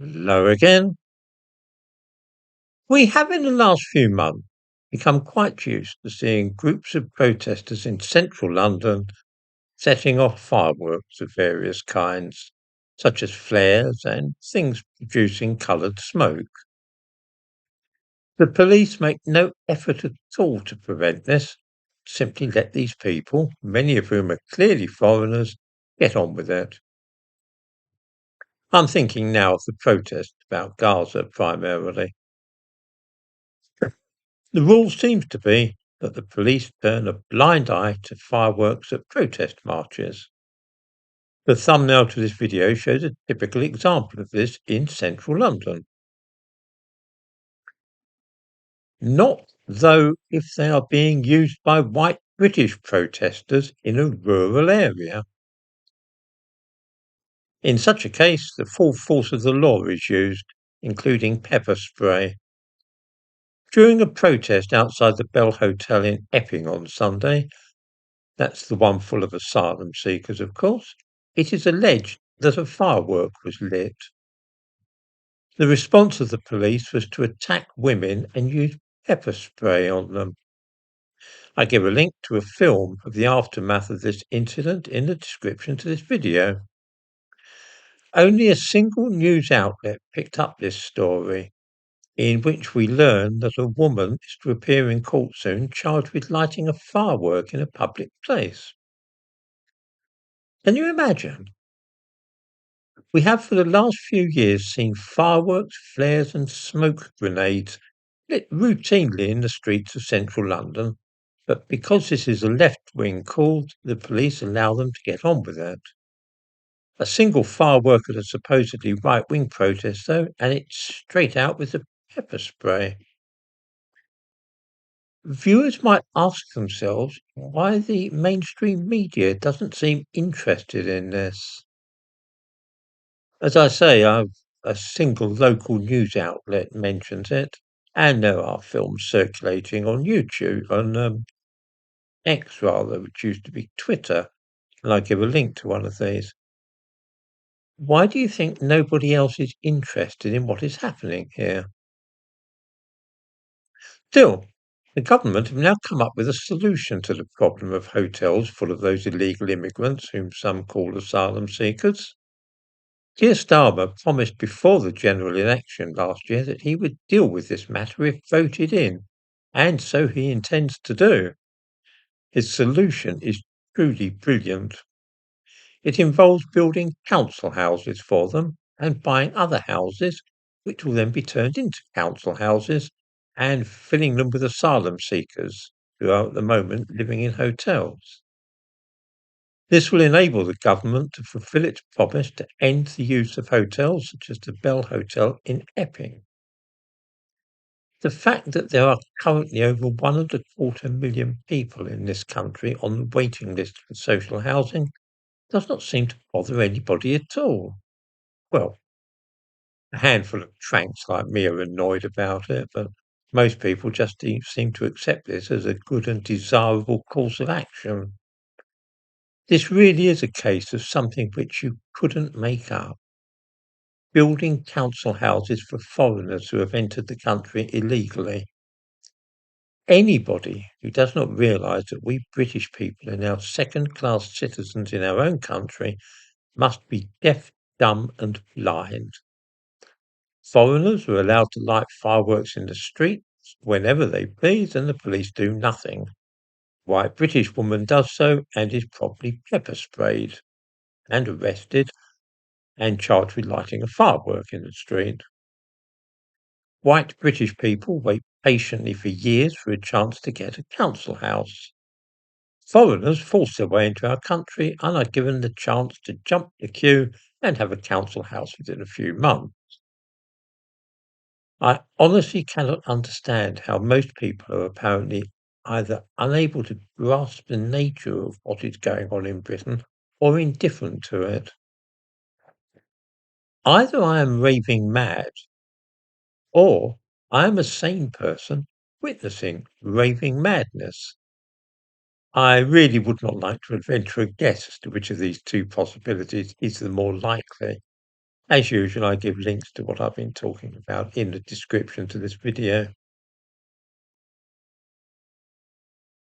Hello again. We have in the last few months become quite used to seeing groups of protesters in central London setting off fireworks of various kinds, such as flares and things producing coloured smoke. The police make no effort at all to prevent this, simply let these people, many of whom are clearly foreigners, get on with it. I'm thinking now of the protest about Gaza primarily. The rule seems to be that the police turn a blind eye to fireworks at protest marches. The thumbnail to this video shows a typical example of this in central London. Not, though, if they are being used by white British protesters in a rural area. In such a case, the full force of the law is used, including pepper spray. During a protest outside the Bell Hotel in Epping on Sunday, that's the one full of asylum seekers, of course, it is alleged that a firework was lit. The response of the police was to attack women and use pepper spray on them. I give a link to a film of the aftermath of this incident in the description to this video. Only a single news outlet picked up this story, in which we learn that a woman is to appear in court soon charged with lighting a firework in a public place. Can you imagine? We have for the last few years seen fireworks, flares and smoke grenades lit routinely in the streets of central London, but because this is a left-wing cause, the police allow them to get on with it. A single firework at a supposedly right-wing protest, though, and it's straight out with the pepper spray. Viewers might ask themselves why the mainstream media doesn't seem interested in this. As I say, a single local news outlet mentions it, and there are films circulating on YouTube, on X rather, which used to be Twitter, and I give a link to one of these. Why do you think nobody else is interested in what is happening here? Still, the government have now come up with a solution to the problem of hotels full of those illegal immigrants whom some call asylum seekers. Keir Starmer promised before the general election last year that he would deal with this matter if voted in, and so he intends to do. His solution is truly brilliant. It involves building council houses for them and buying other houses, which will then be turned into council houses, and filling them with asylum seekers who are at the moment living in hotels. This will enable the government to fulfil its promise to end the use of hotels such as the Bell Hotel in Epping. The fact that there are currently over 1.25 million people in this country on the waiting list for social housing does not seem to bother anybody at all. Well, a handful of tranks like me are annoyed about it, but most people just seem to accept this as a good and desirable course of action. This really is a case of something which you couldn't make up. Building council houses for foreigners who have entered the country illegally. Anybody who does not realise that we British people are now second-class citizens in our own country must be deaf, dumb and blind. Foreigners are allowed to light fireworks in the streets whenever they please, and the police do nothing. White British woman does so and is promptly pepper sprayed and arrested and charged with lighting a firework in the street. White British people wait patiently for years for a chance to get a council house. Foreigners force their way into our country and are given the chance to jump the queue and have a council house within a few months. I honestly cannot understand how most people are apparently either unable to grasp the nature of what is going on in Britain or indifferent to it. Either I am raving mad or I am a sane person witnessing raving madness. I really would not like to venture a guess as to which of these two possibilities is the more likely. As usual, I give links to what I've been talking about in the description to this video.